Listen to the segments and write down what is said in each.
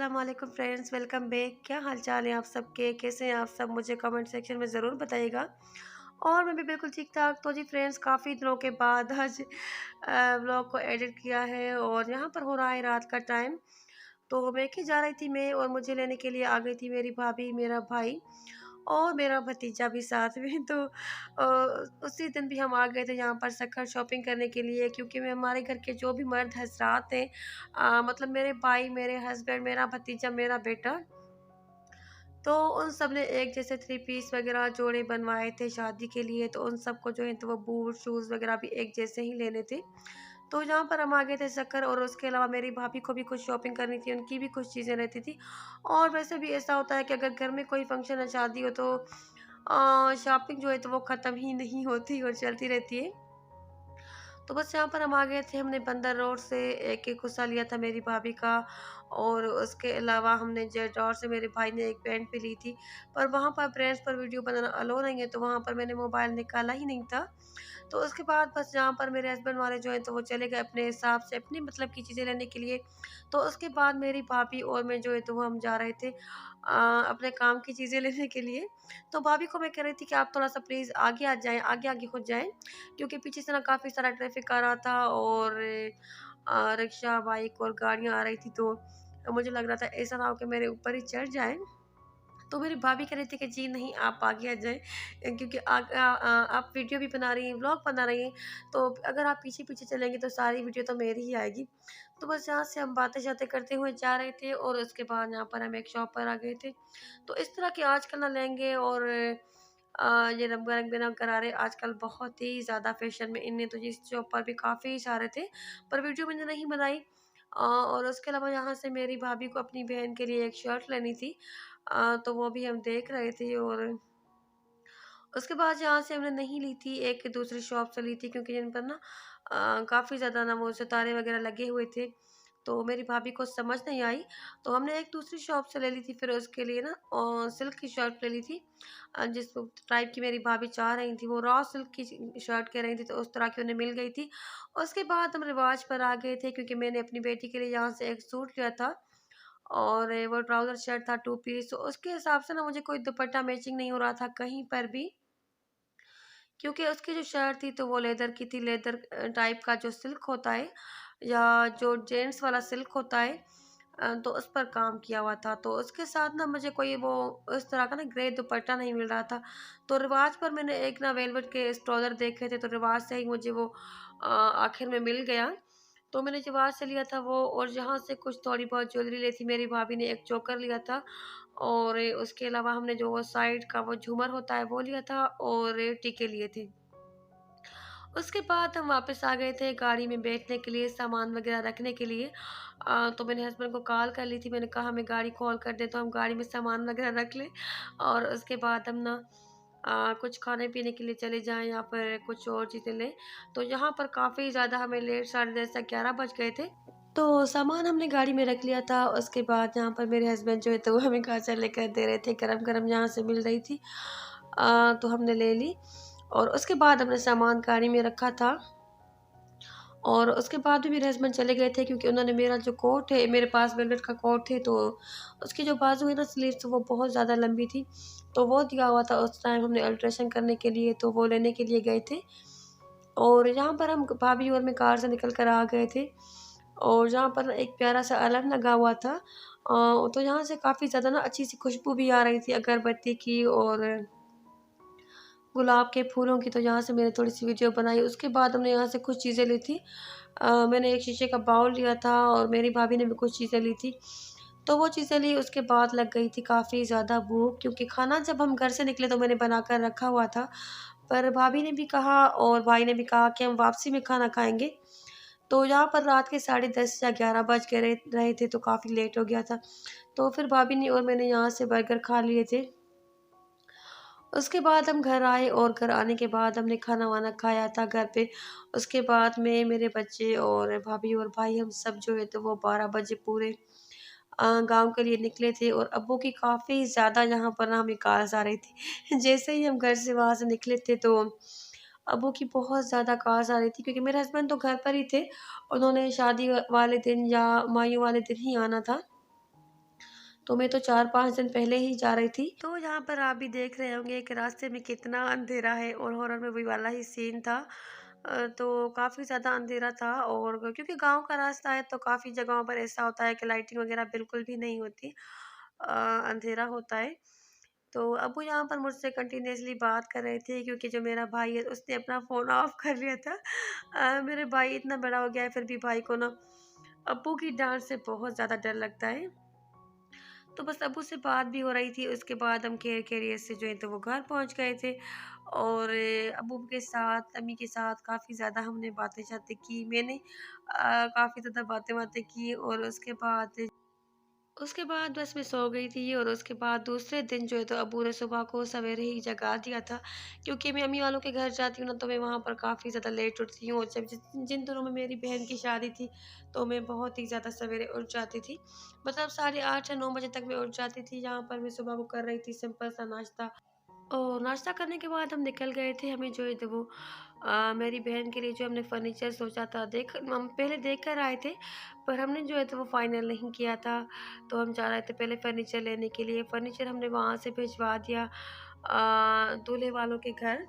अस्सलाम वालेकुम friends, welcome back. क्या हाल चाल है आप सबके? कैसे हैं आप सब? मुझे कमेंट सेक्शन में ज़रूर बताइएगा। और मैं भी बिल्कुल ठीक ठाक। तो जी फ्रेंड्स, काफ़ी दिनों के बाद आज व्लॉग को एडिट किया है और यहाँ पर हो रहा है रात का टाइम। तो मैं के जा रही थी मैं, और मुझे लेने के लिए आ गई थी मेरी भाभी, मेरा भाई और मेरा भतीजा भी साथ में। तो उसी दिन भी हम आ गए थे यहाँ पर सखर शॉपिंग करने के लिए, क्योंकि मैं हमारे घर के जो भी मर्द हजरात हैं, मतलब मेरे भाई, मेरे हस्बैंड, मेरा भतीजा, मेरा बेटा, तो उन सब ने एक जैसे थ्री पीस वगैरह जोड़े बनवाए थे शादी के लिए। तो उन सबको जो है तो वो बूट शूज़ वगैरह भी एक जैसे ही लेने थे। तो जहाँ पर हम आ गए थे शक्कर, और उसके अलावा मेरी भाभी को भी कुछ शॉपिंग करनी थी, उनकी भी कुछ चीज़ें रहती थी। और वैसे भी ऐसा होता है कि अगर घर में कोई फंक्शन है, शादी हो, तो शॉपिंग जो है तो वो ख़त्म ही नहीं होती और चलती रहती है। तो बस यहाँ पर हम आ गए थे। हमने बंदर रोड से एक एक गुस्सा लिया था मेरी भाभी का, और उसके अलावा हमने जेडौर से मेरे भाई ने एक पैंट भी ली थी। पर वहाँ पर ब्रांड्स पर वीडियो बनाना अलो नहीं है, तो वहाँ पर मैंने मोबाइल निकाला ही नहीं था। तो उसके बाद बस जहाँ पर मेरे हस्बैंड वाले जो हैं तो वो चले गए अपने हिसाब से अपनी मतलब की चीज़ें लेने के लिए। तो उसके बाद मेरी भाभी और मैं जो है तो वो हम जा रहे थे अपने काम की चीज़ें लेने के लिए। तो भाभी को मैं कह रही थी कि आप थोड़ा-सा प्लीज़ आगे आ जाएँ, आगे-आगे हो जाएँ, क्योंकि पीछे से ना काफ़ी सारा ट्रैफ़िक आ रहा था, और रिक्शा, बाइक और गाड़ियाँ आ रही थी। तो मुझे लग रहा था ऐसा ना हो कि मेरे ऊपर ही चढ़ जाएँ। तो मेरी भाभी कह रही थी कि जी नहीं, आप आगे आ जाएँ, क्योंकि आप वीडियो भी बना रही हैं, व्लॉग बना रही हैं, तो अगर आप पीछे-पीछे चलेंगी तो सारी वीडियो तो मेरी ही आएगी। तो बस यहाँ से हम बातें-शातें करते हुए जा रहे थे, और उसके बाद यहाँ पर हम एक शॉप पर आ गए थे। तो इस तरह के आजकल ना लहंगे और ये रंग-बिरंग गरारे आजकल बहुत ही ज़्यादा फ़ैशन में इन है। तो इस शॉप पर भी काफ़ी सारे थे, पर वीडियो मैंने नहीं बनाई। और उसके अलावा यहाँ से मेरी भाभी को अपनी बहन के लिए एक शर्ट लेनी थी। तो वो भी हम देख रहे थे, और उसके बाद यहाँ से हमने नहीं ली थी, एक दूसरी शॉप से ली थी, क्योंकि जिन पर ना काफ़ी ज़्यादा ना वो सितारे वगैरह लगे हुए थे। तो मेरी भाभी को समझ नहीं आई, तो हमने एक दूसरी शॉप से ले ली थी। फिर उसके लिए ना सिल्क की शर्ट ले ली थी, जिस टाइप की मेरी भाभी चाह रही थी, वो रॉ सिल्क की शर्ट कह रही थी, तो उस तरह की उन्हें मिल गई थी। उसके बाद हम रिवाज पर आ गए थे, क्योंकि मैंने अपनी बेटी के लिए यहाँ से एक सूट लिया था, और वो ट्राउज़र शर्ट था 2 पीस। तो उसके हिसाब से ना मुझे कोई दुपट्टा मैचिंग नहीं हो रहा था कहीं पर भी, क्योंकि उसकी जो शर्ट थी तो वो लेदर की थी, लेदर टाइप का जो सिल्क होता है, या जो जेंट्स वाला सिल्क होता है, तो उस पर काम किया हुआ था। तो उसके साथ ना मुझे कोई वो इस तरह का ना ग्रे दुपट्टा नहीं मिल रहा था। तो रिवाज पर मैंने एक ना वेलवेट के ट्राउज़र देखे थे, तो रिवाज से ही मुझे वो आखिर में मिल गया। तो मैंने रिवाज से लिया था वो, और जहाँ से कुछ थोड़ी बहुत ज्वेलरी ली थी मेरी भाभी ने, एक चोकर लिया था, और उसके अलावा हमने जो वो साइड का वो झूमर होता है वो लिया था, और टीके लिए थे। उसके बाद हम वापस आ गए थे गाड़ी में बैठने के लिए, सामान वगैरह रखने के लिए। तो मैंने हस्बैंड को कॉल कर ली थी, मैंने कहा हमें गाड़ी कॉल कर दें तो हम गाड़ी में सामान वगैरह रख लें, और उसके बाद हम ना कुछ खाने-पीने के लिए चले जाएँ, या फिर कुछ और चीज़ें लें। तो यहाँ पर काफ़ी ज़्यादा हमें लेट, साढ़े 10 या 11 बज गए थे। तो सामान हमने गाड़ी में रख लिया था। उसके बाद यहाँ पर मेरे हस्बैंड जो है तो वो हमें गाजर लेकर दे रहे थे, गरम-गरम यहाँ से मिल रही थी। तो हमने ले ली, और उसके बाद हमने सामान गाड़ी में रखा था। और उसके बाद भी मेरे हस्बैंड चले गए थे, क्योंकि उन्होंने मेरा जो कोट है, मेरे पास वेलवेट का कोट है, तो उसकी जो बाजू है ना स्लीव्स, वो बहुत ज़्यादा लंबी थी, तो वो दिया हुआ था उस टाइम हमने अल्ट्रेशन करने के लिए, तो वो लेने के लिए गए थे। और यहाँ पर हम भाभी और मैं कार से निकल कर आ गए थे, और जहाँ पर एक प्यारा-सा अलार्म लगा हुआ था, तो यहाँ से काफ़ी ज़्यादा ना अच्छी-सी खुशबू भी आ रही थी अगरबत्ती की और गुलाब के फूलों की। तो यहाँ से मैंने थोड़ी-सी वीडियो बनाई। उसके बाद हमने यहाँ से कुछ चीज़ें ली थी। मैंने एक शीशे का बाउल लिया था, और मेरी भाभी ने भी कुछ चीज़ें ली थी। तो वो चीज़ें ली, उसके बाद लग गई थी काफ़ी ज़्यादा भूख, क्योंकि खाना जब हम घर से निकले तो मैंने बनाकर रखा हुआ था। पर भाभी ने भी कहा और भाई ने भी कहा कि हम वापसी में खाना खाएँगे। तो यहाँ पर रात के साढ़े 10 या 11 बज के रहे थे, तो काफ़ी लेट हो गया था। तो फिर भाभी ने और मैंने यहाँ से बर्गर खा लिए थे। उसके बाद हम घर आए, और घर आने के बाद हमने खाना-वाना खाया था घर पे। उसके बाद मैं, मेरे बच्चे और भाभी और भाई, हम सब जो है तो वो 12 बजे पूरे गाँव के लिए निकले थे, और अब्बू की काफ़ी ज़्यादा यहाँ पर ना हमें काल्स आ रही थी। जैसे ही हम घर से वहाँ से निकले थे, तो अब्बू की बहुत ज़्यादा काल्स आ रही थी, क्योंकि मेरे हस्बैंड तो घर पर ही थे। उन्होंने शादी वाले दिन या माइयों वाले दिन ही आना था। तो मैं तो 4-5 दिन पहले ही जा रही थी। तो यहाँ पर आप भी देख रहे होंगे कि रास्ते में कितना अंधेरा है और हॉरर मूवी वाला ही सीन था। तो काफ़ी ज़्यादा अंधेरा था और क्योंकि गांव का रास्ता है तो काफ़ी जगहों पर ऐसा होता है कि लाइटिंग वगैरह बिल्कुल भी नहीं होती, अंधेरा होता है। तो अबू यहाँ पर मुझसे कंटिन्यूअसली बात कर रहे थे क्योंकि जो मेरा भाई है उसने अपना फ़ोन ऑफ कर लिया था। मेरे भाई इतना बड़ा हो गया है फिर भी भाई को ना अब्बू की डांट से बहुत ज़्यादा डर लगता है। तो बस अब्बू से बात भी हो रही थी, उसके बाद हम खैरियत से जो है तो वो घर पहुंच गए थे। और अब्बू के साथ अम्मी के साथ काफ़ी ज़्यादा हमने बातें शातें की, मैंने काफ़ी ज़्यादा बातें बातें की और उसके बाद बस मैं सो गई थी और उसके बाद दूसरे दिन जो है तो अब्बू ने सुबह को सवेरे ही जगा दिया था क्योंकि मैं अम्मी वालों के घर जाती हूँ ना तो मैं वहाँ पर काफ़ी ज़्यादा लेट उठती हूँ और जब जिन दिनों में मेरी बहन की शादी थी तो मैं बहुत ही ज़्यादा सवेरे उठ जाती थी, मतलब 8:30 या 9 बजे तक मैं उठ जाती थी। यहाँ पर मैं सुबह को कर रही थी सिंपल सा नाश्ता और नाश्ता करने के बाद हम निकल गए थे। हमें जो है तो वो मेरी बहन के लिए जो हमने फर्नीचर सोचा था, देख हम पहले देख कर आए थे पर हमने जो है तो वो फाइनल नहीं किया था। तो हम जा रहे थे पहले फर्नीचर लेने के लिए, फर्नीचर हमने वहाँ से भिजवा दिया दूल्हे वालों के घर।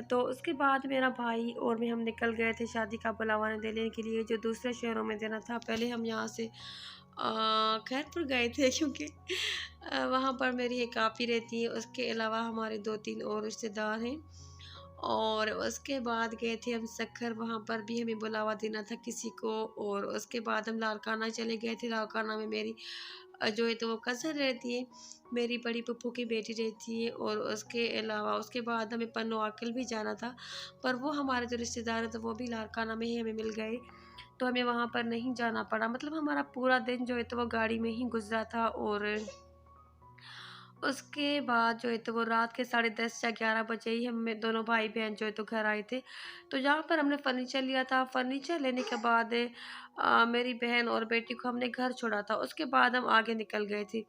तो उसके बाद मेरा भाई और मैं हम निकल गए थे शादी का बुलावा देने के लिए जो दूसरे शहरों में देना था। पहले हम यहाँ से खैरपुर गए थे क्योंकि वहाँ पर मेरी एक आपी रहती है, उसके अलावा हमारे 2-3 और रिश्तेदार हैं। और उसके बाद गए थे हम सक्खर, वहाँ पर भी हमें बुलावा देना था किसी को। और उसके बाद हम लाड़काना चले गए थे। लाड़काना में मेरी जो है तो वो कज़न रहती है, मेरी बड़ी पप्पू की बेटी रहती है। और उसके अलावा उसके बाद हमें पन्नू आकिल भी जाना था पर वो हमारे जो रिश्तेदार हैं तो वो भी लाड़काना में ही हमें मिल गए, तो हमें वहाँ पर नहीं जाना पड़ा। मतलब हमारा पूरा दिन जो है तो वो गाड़ी में ही गुजरा था। और उसके बाद जो है तो वो रात के 10:30 या 11 बजे ही हम दोनों भाई बहन जो है तो घर आए थे। तो जहाँ पर हमने फर्नीचर लिया था, फर्नीचर लेने के बाद मेरी बहन और बेटी को हमने घर छोड़ा था, उसके बाद हम आगे निकल गए थे।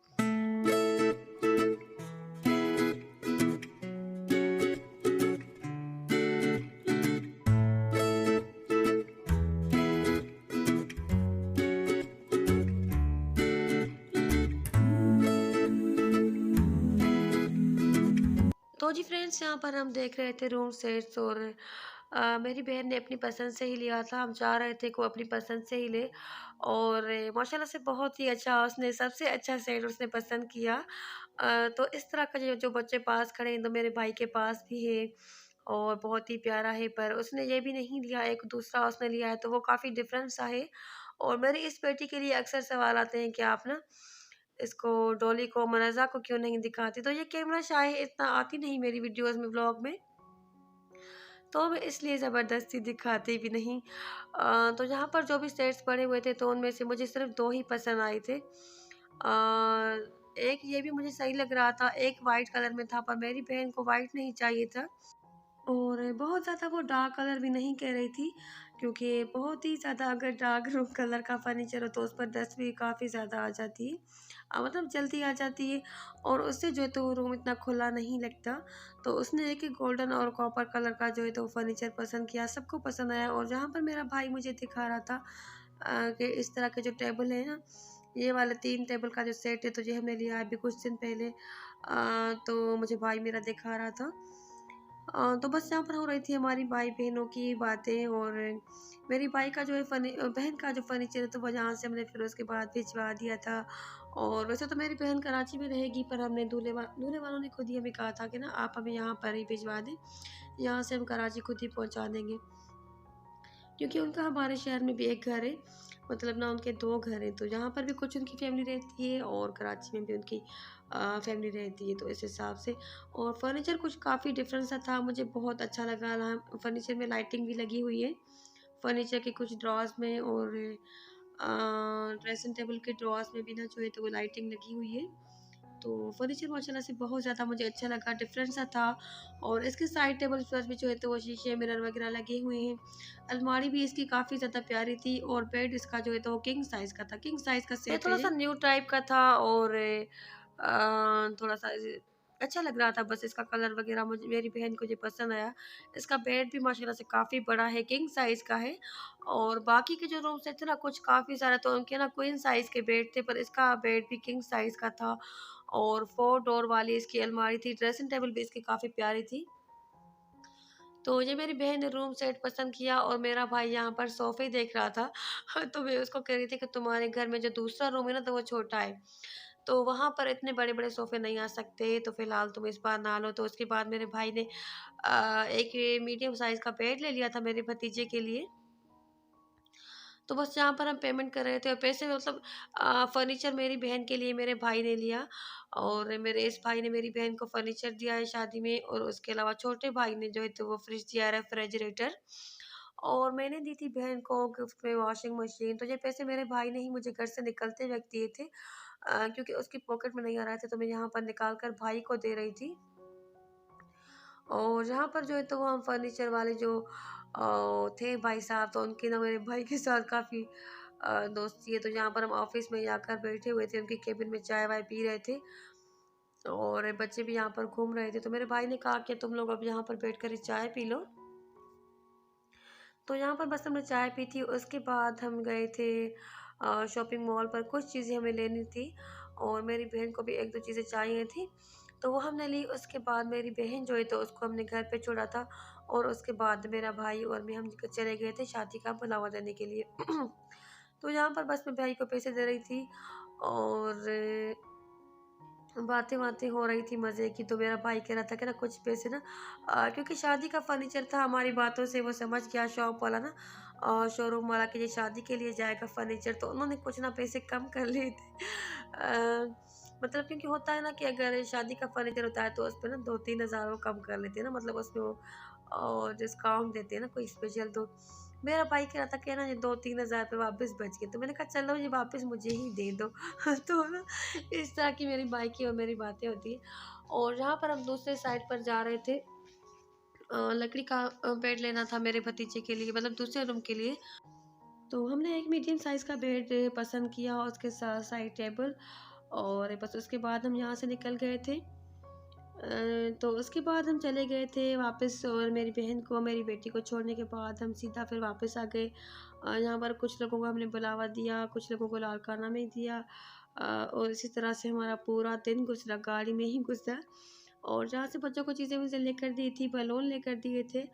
तो जी फ्रेंड्स, यहाँ पर हम देख रहे थे रूम सेट्स और मेरी बहन ने अपनी पसंद से ही लिया था। हम चाह रहे थे को अपनी पसंद से ही ले और माशाल्लाह से बहुत ही अच्छा, उसने सबसे अच्छा सेट उसने पसंद किया। तो इस तरह का जो जो बच्चे पास खड़े हैं तो मेरे भाई के पास भी है और बहुत ही प्यारा है, पर उसने ये भी नहीं लिया, एक दूसरा उसने लिया है तो वो काफ़ी डिफरेंट सा है। और मेरी इस बेटी के लिए अक्सर सवाल आते हैं कि आप ना इसको डॉली को मुनाज़ा को क्यों नहीं दिखाती, तो ये कैमरा शाय इतना आती नहीं मेरी वीडियोस में, व्लॉग में, तो मैं इसलिए ज़बरदस्ती दिखाती भी नहीं। तो यहाँ पर जो भी सेट्स पड़े हुए थे तो उनमें से मुझे सिर्फ 2 ही पसंद आए थे। एक ये भी मुझे सही लग रहा था, एक वाइट कलर में था पर मेरी बहन को वाइट नहीं चाहिए था। और बहुत ज़्यादा वो डार्क कलर भी नहीं कह रही थी क्योंकि बहुत ही ज़्यादा अगर डार्क रूम कलर का फर्नीचर हो तो उस पर डस्ट भी काफ़ी ज़्यादा आ जाती है, मतलब जल्दी आ जाती है और उससे जो है तो वो रूम इतना खुला नहीं लगता। तो उसने एक ही गोल्डन और कॉपर कलर का जो है तो फर्नीचर पसंद किया, सबको पसंद आया। और जहाँ पर मेरा भाई मुझे दिखा रहा था कि इस तरह के जो टेबल है ना, ये वाला 3 टेबल का जो सेट है तो ये हमने लिया है अभी कुछ दिन पहले। तो मुझे भाई मेरा दिखा रहा था। तो बस यहाँ पर हो रही थी हमारी भाई बहनों की बातें। और मेरी भाई का जो है बहन का जो फर्नीचर है तो वो यहाँ से हमने फिर उसके बाद भिजवा दिया था। और वैसे तो मेरी बहन कराची में रहेगी पर हमने दूल्हे वालों ने खुद ही हमें कहा था कि ना आप हमें यहाँ पर ही भिजवा दें, यहाँ से हम कराची खुद ही पहुँचा देंगे क्योंकि उनका हमारे शहर में भी एक घर है, मतलब ना उनके 2 घर हैं। तो यहाँ पर भी कुछ उनकी फैमिली रहती है और कराची में भी उनकी फैमिली रहती है, तो इस हिसाब से। और फर्नीचर कुछ काफ़ी डिफरेंट सा था, मुझे बहुत अच्छा लगा। फर्नीचर में लाइटिंग भी लगी हुई है फर्नीचर के कुछ ड्रॉर्स में और ड्रेसिंग टेबल के ड्रॉर्स में भी ना जो है तो वो लाइटिंग लगी हुई है। तो फर्नीचर माशाल्लाह से बहुत ज़्यादा मुझे अच्छा लगा, डिफरेंट सा था। और इसके साइड टेबल पर भी जो है तो वो शीशे मिरर वगैरह लगे हुए हैं। अलमारी भी इसकी काफ़ी ज़्यादा प्यारी थी और बेड इसका जो है तो वो किंग साइज़ का था, किंग साइज़ का सेट है। थोड़ा सा न्यू टाइप का था और थोड़ा सा अच्छा लग रहा था, बस इसका कलर वगैरह मुझे, मेरी बहन को ये पसंद आया। इसका बेड भी माशाल्लाह से काफ़ी बड़ा है, किंग साइज़ का है। और बाकी के जो रूम सेट थे ना, कुछ काफ़ी सारे तो उनके ना क्वीन साइज़ के बेड थे, पर इसका बेड भी किंग साइज़ का था। और 4 डोर वाली इसकी अलमारी थी, ड्रेसिंग टेबल भी इसकी काफ़ी प्यारी थी। तो ये मेरी बहन ने रूम सेट पसंद किया और मेरा भाई यहाँ पर सोफ़े देख रहा था। तो मैं उसको कह रही थी कि तुम्हारे घर में जो दूसरा रूम है ना, तो वो छोटा है। तो वहाँ पर इतने बड़े-बड़े सोफ़े नहीं आ सकते, तो फ़िलहाल तुम इस बार ना लो। तो उसके बाद मेरे भाई ने एक मीडियम साइज़ का बेड ले लिया था मेरे भतीजे के लिए। तो बस यहाँ पर हम पेमेंट कर रहे थे और पैसे मतलब फर्नीचर मेरी बहन के लिए मेरे भाई ने लिया। और मेरे इस भाई ने मेरी बहन को फर्नीचर दिया है शादी में, और उसके अलावा छोटे भाई ने जो है तो वो फ्रिज दिया है, रेफ्रिजरेटर। और मैंने दी थी बहन को गिफ्ट में वॉशिंग मशीन। तो ये पैसे मेरे भाई ने ही मुझे घर से निकलते वक्त दिए थे, क्योंकि उसकी पॉकेट में नहीं आ रहे थे, तो मैं यहाँ पर निकाल कर भाई को दे रही थी। और यहाँ पर जो है तो वो हम फर्नीचर वाले जो थे भाई साहब, तो उनकी ना मेरे भाई के साथ काफ़ी दोस्ती है। तो यहाँ पर हम ऑफिस में जाकर बैठे हुए थे, उनके केबिन में चाय वाय पी रहे थे, और बच्चे भी यहाँ पर घूम रहे थे। तो मेरे भाई ने कहा कि तुम लोग अब यहाँ पर बैठ कर ही चाय पी लो। तो यहाँ पर बस हमने चाय पी थी, उसके बाद हम गए थे शॉपिंग मॉल पर, कुछ चीज़ें हमें लेनी थी और मेरी बहन को भी 1-2 चीज़ें चाहिए थी, तो वो हमने ली। उसके बाद मेरी बहन जो है तो उसको हमने घर पे छोड़ा था, और उसके बाद मेरा भाई और मैं हम चले गए थे शादी का बुलावा देने के लिए। तो यहाँ पर बस मैं भाई को पैसे दे रही थी और बातें-वातें हो रही थी मज़े की। तो मेरा भाई कह रहा था कि ना कुछ पैसे ना, क्योंकि शादी का फर्नीचर था, हमारी बातों से वो समझ गया शॉप वाला ना, शोरूम वाला, कि ये शादी के लिए जाएगा फर्नीचर, तो उन्होंने कुछ ना पैसे कम कर लिए थे। मतलब क्योंकि होता है ना कि अगर शादी का फर्नीचर होता है तो उस पे ना 2-3 हज़ार वो कम कर लेते हैं ना, मतलब उसमें वो डिस्काउंट देते हैं ना कोई स्पेशल। तो मेरा भाई कह रहा था कि ना ये 2-3 हज़ार रुपए वापस बच गए, तो मैंने कहा चलो ये वापस मुझे ही दे दो। तो ना इस तरह की मेरी भाई की और मेरी बातें होती हैं। और यहाँ पर हम दूसरे साइड पर जा रहे थे, लकड़ी का बेड लेना था मेरे भतीजे के लिए, मतलब दूसरे रूम के लिए। तो हमने एक मीडियम साइज़ का बेड पसंद किया और उसके साथ साइड टेबल, और बस उसके बाद हम यहाँ से निकल गए थे। तो उसके बाद हम चले गए थे वापस, और मेरी बहन को, मेरी बेटी को छोड़ने के बाद हम सीधा फिर वापस आ गए। यहाँ पर कुछ लोगों को हमने बुलावा दिया, कुछ लोगों को लाड़काना में दिया, और इसी तरह से हमारा पूरा दिन गुजरा, गाड़ी में ही गुजरा। और जहाँ से बच्चों को चीज़ें मुझे लेकर दी थी, बलून लेकर दिए थे।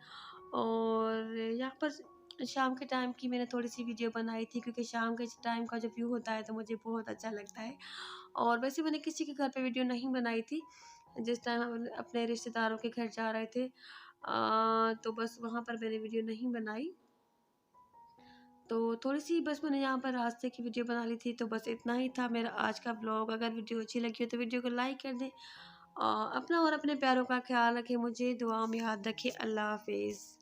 और यहाँ पर शाम के टाइम की मैंने थोड़ी सी वीडियो बनाई थी, क्योंकि शाम के टाइम का जो व्यू होता है तो मुझे बहुत अच्छा लगता है। और वैसे मैंने किसी के घर पे वीडियो नहीं बनाई थी, जिस टाइम हम अपने रिश्तेदारों के घर जा रहे थे, तो बस वहाँ पर मैंने वीडियो नहीं बनाई। तो थोड़ी-सी बस मैंने यहाँ पर रास्ते की वीडियो बना ली थी। तो बस इतना ही था मेरा आज का व्लॉग। अगर वीडियो अच्छी लगी हो तो वीडियो को लाइक कर दें। अपना और अपने प्यारों का ख़्याल रखें, मुझे दुआओं में याद रखें। अल्लाह हाफ़िज़।